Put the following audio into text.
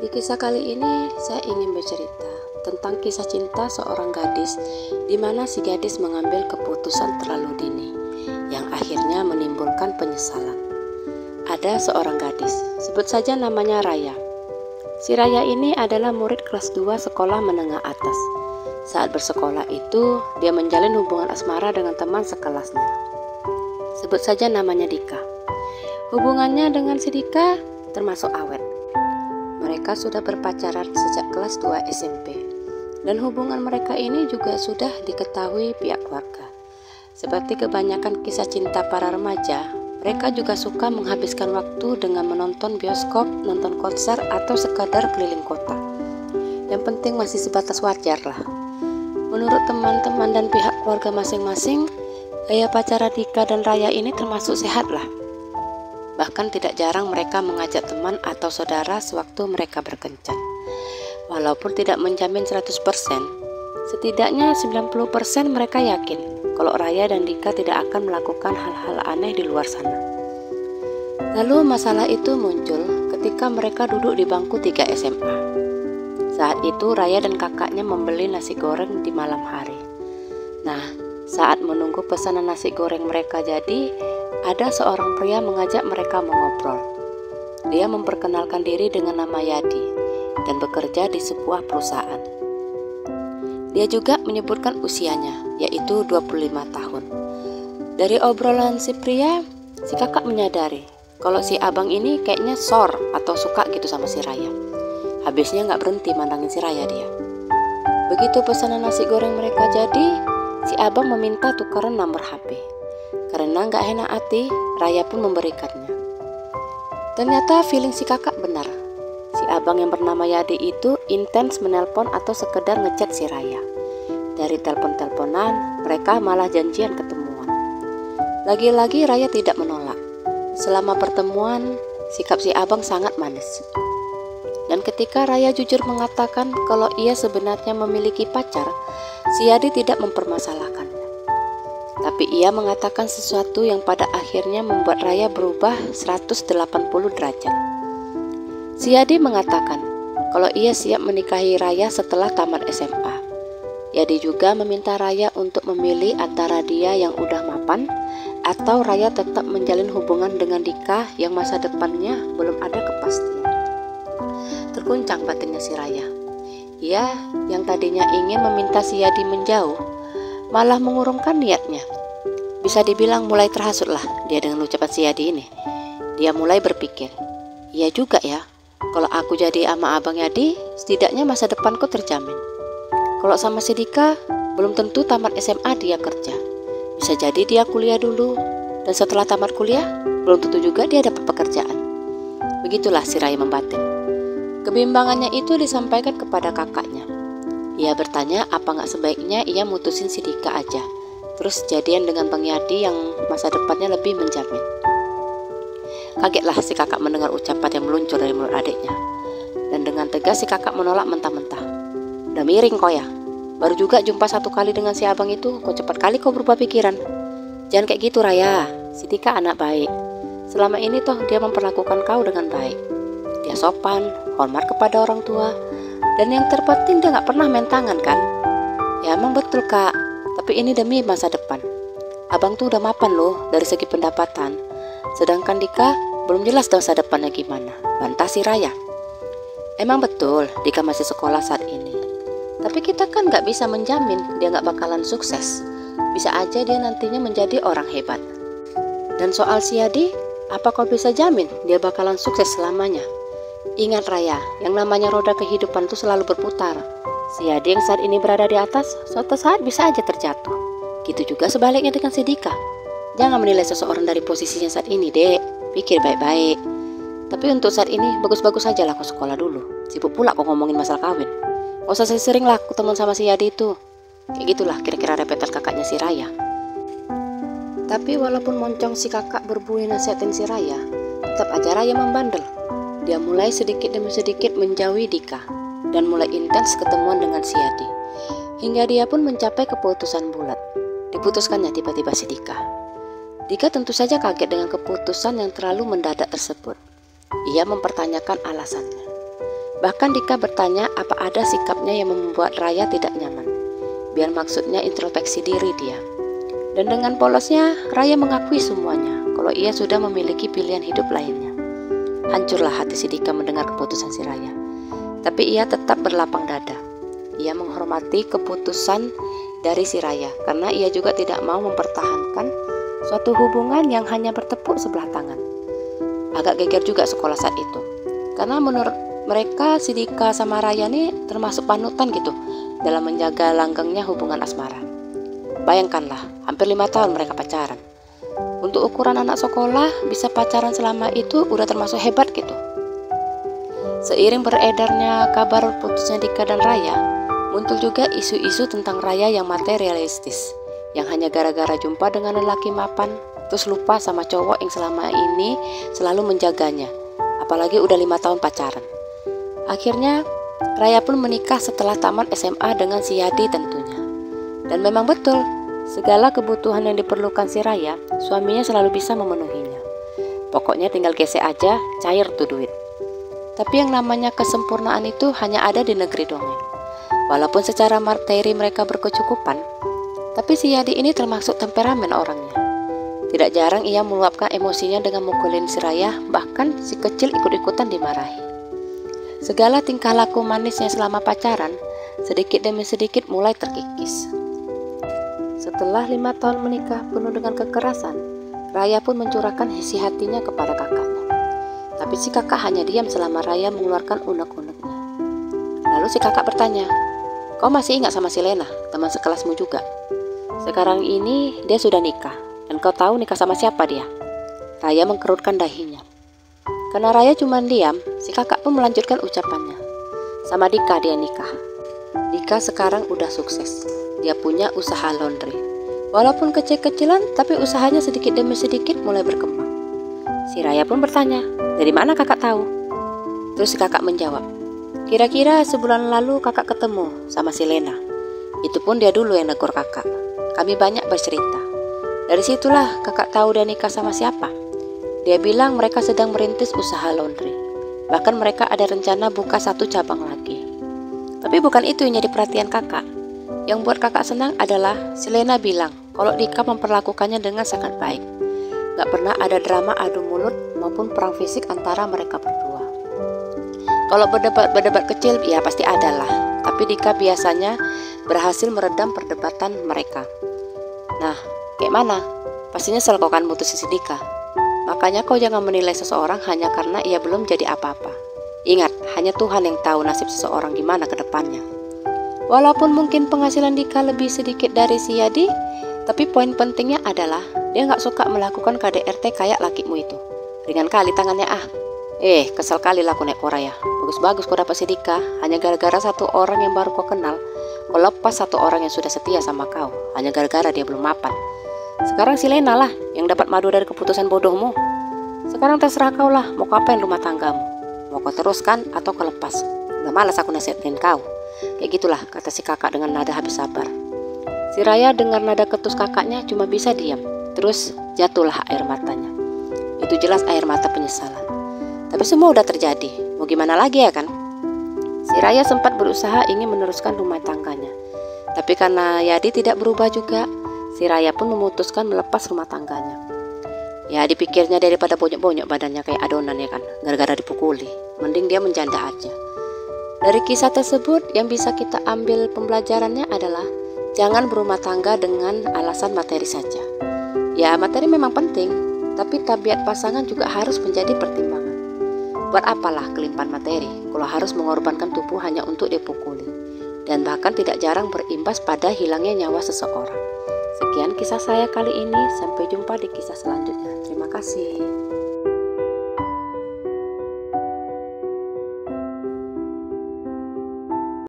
Di kisah kali ini saya ingin bercerita tentang kisah cinta seorang gadis di mana si gadis mengambil keputusan terlalu dini yang akhirnya menimbulkan penyesalan. Ada seorang gadis, sebut saja namanya Raya. Si Raya ini adalah murid kelas 2 sekolah menengah atas. Saat bersekolah itu, dia menjalin hubungan asmara dengan teman sekelasnya. Sebut saja namanya Dika. Hubungannya dengan si Dika termasuk awet. Mereka sudah berpacaran sejak kelas 2 SMP. Dan hubungan mereka ini juga sudah diketahui pihak keluarga. Seperti kebanyakan kisah cinta para remaja, mereka juga suka menghabiskan waktu dengan menonton bioskop, nonton konser, atau sekadar keliling kota. Yang penting masih sebatas wajar lah. Menurut teman-teman dan pihak keluarga masing-masing, gaya pacaran Dika dan Raya ini termasuk sehat lah. Bahkan tidak jarang mereka mengajak teman atau saudara sewaktu mereka berkencan. Walaupun tidak menjamin 100%, setidaknya 90% mereka yakin kalau Raya dan Dika tidak akan melakukan hal-hal aneh di luar sana. Lalu masalah itu muncul ketika mereka duduk di bangku 3 SMA. Saat itu Raya dan kakaknya membeli nasi goreng di malam hari. Nah, saat menunggu pesanan nasi goreng mereka jadi, ada seorang pria mengajak mereka mengobrol. Dia memperkenalkan diri dengan nama Yadi dan bekerja di sebuah perusahaan. Dia juga menyebutkan usianya, yaitu 25 tahun. Dari obrolan si pria, si kakak menyadari kalau si abang ini kayaknya sor atau suka gitu sama si Raya. Habisnya gak berhenti mandangin si Raya dia. Begitu pesanan nasi goreng mereka jadi, si abang meminta tukaran nomor HP. Karena gak enak hati, Raya pun memberikannya. Ternyata feeling si kakak benar. Si abang yang bernama Yadi itu intens menelpon atau sekedar ngechat si Raya. Dari telepon-teleponan, mereka malah janjian ketemuan. Lagi-lagi Raya tidak menolak. Selama pertemuan, sikap si abang sangat manis. Dan ketika Raya jujur mengatakan kalau ia sebenarnya memiliki pacar, si Yadi tidak mempermasalahkannya. Tapi ia mengatakan sesuatu yang pada akhirnya membuat Raya berubah 180 derajat. Si Yadi mengatakan kalau ia siap menikahi Raya setelah tamat SMA. Yadi juga meminta Raya untuk memilih antara dia yang udah mapan atau Raya tetap menjalin hubungan dengan Dika yang masa depannya belum ada kepastian. Terguncang batinnya si Raya. Ia yang tadinya ingin meminta si Yadi menjauh, malah mengurungkan niatnya. Bisa dibilang mulai terhasutlah dia dengan ucapan si Yadi ini. Dia mulai berpikir, iya juga ya, kalau aku jadi ama abang Yadi, setidaknya masa depanku terjamin. Kalau sama si Dika, belum tentu tamat SMA dia kerja. Bisa jadi dia kuliah dulu, dan setelah tamat kuliah, belum tentu juga dia dapat pekerjaan. Begitulah si Raya membatin. Kebimbangannya itu disampaikan kepada kakaknya. Ia bertanya apa gak sebaiknya ia mutusin si Dika aja, terus jadian dengan Bang Yadi yang masa depannya lebih menjamin. Kagetlah si kakak mendengar ucapan yang meluncur dari mulut adiknya. Dan dengan tegas si kakak menolak mentah-mentah. Udah miring kau ya? Baru juga jumpa 1 kali dengan si abang itu, kok cepat kali kau berubah pikiran. Jangan kayak gitu Raya, si Dika anak baik. Selama ini toh dia memperlakukan kau dengan baik. Dia sopan, hormat kepada orang tua, dan yang terpenting dia gak pernah main tangan kan? Ya emang betul kak, tapi ini demi masa depan. Abang tuh udah mapan loh dari segi pendapatan. Sedangkan Dika belum jelas masa depannya gimana, bantah si Raya. Emang betul Dika masih sekolah saat ini. Tapi kita kan gak bisa menjamin dia gak bakalan sukses. Bisa aja dia nantinya menjadi orang hebat. Dan soal si Yadi, apa kau bisa jamin dia bakalan sukses selamanya? Ingat Raya, yang namanya roda kehidupan tuh selalu berputar. Si Yadi yang saat ini berada di atas, suatu saat bisa aja terjatuh. Gitu juga sebaliknya dengan si Dika. Jangan menilai seseorang dari posisinya saat ini, dek. Pikir baik-baik. Tapi untuk saat ini, bagus-bagus aja lah kau sekolah dulu. Sibuk pula kau ngomongin masalah kawin. Gak usah sering lah ketemu sama si Yadi itu. Kayak gitulah kira-kira repetan kakaknya si Raya. Tapi walaupun moncong si kakak berbunyi nasihatin si Raya, tetap aja Raya membandel. Dia mulai sedikit demi sedikit menjauhi Dika dan mulai intens ketemuan dengan si Yadi. Hingga dia pun mencapai keputusan bulat. Diputuskannya tiba-tiba si Dika. Dika tentu saja kaget dengan keputusan yang terlalu mendadak tersebut. Ia mempertanyakan alasannya. Bahkan Dika bertanya apa ada sikapnya yang membuat Raya tidak nyaman. Biar maksudnya introspeksi diri dia. Dan dengan polosnya, Raya mengakui semuanya kalau ia sudah memiliki pilihan hidup lainnya. Hancurlah hati si Dika mendengar keputusan si Raya. Tapi ia tetap berlapang dada. Ia menghormati keputusan dari si Raya karena ia juga tidak mau mempertahankan suatu hubungan yang hanya bertepuk sebelah tangan. Agak geger juga sekolah saat itu. Karena menurut mereka si Dika sama Raya nih termasuk panutan gitu dalam menjaga langgengnya hubungan asmara. Bayangkanlah, hampir 5 tahun mereka pacaran. Untuk ukuran anak sekolah, bisa pacaran selama itu udah termasuk hebat gitu. Seiring beredarnya kabar putusnya Dika dan Raya, muncul juga isu-isu tentang Raya yang materialistis, yang hanya gara-gara jumpa dengan lelaki mapan, terus lupa sama cowok yang selama ini selalu menjaganya, apalagi udah 5 tahun pacaran. Akhirnya, Raya pun menikah setelah tamat SMA dengan si Yadi tentunya. Dan memang betul, segala kebutuhan yang diperlukan si Raya, suaminya selalu bisa memenuhinya. Pokoknya tinggal gesek aja, cair tuh duit. Tapi yang namanya kesempurnaan itu hanya ada di negeri dongeng. Walaupun secara materi mereka berkecukupan, tapi si Yadi ini termasuk temperamen orangnya. Tidak jarang ia meluapkan emosinya dengan mukulin si Raya, bahkan si kecil ikut-ikutan dimarahi. Segala tingkah laku manisnya selama pacaran, sedikit demi sedikit mulai terkikis. Setelah 5 tahun menikah penuh dengan kekerasan, Raya pun mencurahkan isi hatinya kepada kakaknya. Tapi si kakak hanya diam selama Raya mengeluarkan unek-uneknya. Lalu si kakak bertanya, "Kau masih ingat sama si Lena, teman sekelasmu juga? Sekarang ini dia sudah nikah, dan kau tahu nikah sama siapa dia?" Raya mengkerutkan dahinya. Karena Raya cuma diam, si kakak pun melanjutkan ucapannya. "Sama Dika dia nikah. Dika sekarang udah sukses. Dia punya usaha laundry. Walaupun kecil-kecilan, tapi usahanya sedikit demi sedikit mulai berkembang." Si Raya pun bertanya, "Dari mana kakak tahu?" Terus si kakak menjawab, "Kira-kira sebulan lalu kakak ketemu sama si Lena. Itu pun dia dulu yang negur kakak. Kami banyak bercerita. Dari situlah kakak tahu dia nikah sama siapa. Dia bilang mereka sedang merintis usaha laundry. Bahkan mereka ada rencana buka 1 cabang lagi. Tapi bukan itu yang jadi perhatian kakak. Yang buat kakak senang adalah si Lena bilang kalau Dika memperlakukannya dengan sangat baik. Gak pernah ada drama adu mulut maupun perang fisik antara mereka berdua. Kalau berdebat kecil ya pasti ada lah. Tapi Dika biasanya berhasil meredam perdebatan mereka. Nah, kayak mana? Pastinya nyesel kau kan mutusin si Dika. Makanya kau jangan menilai seseorang hanya karena ia belum jadi apa-apa. Ingat, hanya Tuhan yang tahu nasib seseorang gimana ke depannya. Walaupun mungkin penghasilan Dika lebih sedikit dari si Yadi, tapi poin pentingnya adalah dia gak suka melakukan KDRT kayak lakimu itu. Ringan kali tangannya ah. Kesel kali lah aku naik Raya. Bagus-bagus kau dapat si Dika, hanya gara-gara 1 orang yang baru kau kenal. Kau lepas 1 orang yang sudah setia sama kau, hanya gara-gara dia belum mapan. Sekarang si Lena lah yang dapat madu dari keputusan bodohmu. Sekarang terserah kau lah, mau kau apain rumah tanggamu. Mau kau teruskan atau kau lepas. Udah malas aku nasihatin kau. Kayak gitulah, kata si kakak dengan nada habis sabar. Si Raya dengar nada ketus kakaknya cuma bisa diam. Terus jatuhlah air matanya. Itu jelas air mata penyesalan. Tapi semua udah terjadi, mau gimana lagi ya kan? Si Raya sempat berusaha ingin meneruskan rumah tangganya. Tapi karena Yadi tidak berubah juga, si Raya pun memutuskan melepas rumah tangganya. Ya dipikirnya daripada bonyok-bonyok badannya kayak adonan ya kan, gara-gara dipukuli. Mending dia menjanda aja. Dari kisah tersebut yang bisa kita ambil pembelajarannya adalah jangan berumah tangga dengan alasan materi saja. Ya materi memang penting, tapi tabiat pasangan juga harus menjadi pertimbangan. Buat apalah kelimpahan materi kalau harus mengorbankan tubuh hanya untuk dipukuli, dan bahkan tidak jarang berimbas pada hilangnya nyawa seseorang. Sekian kisah saya kali ini, sampai jumpa di kisah selanjutnya. Terima kasih.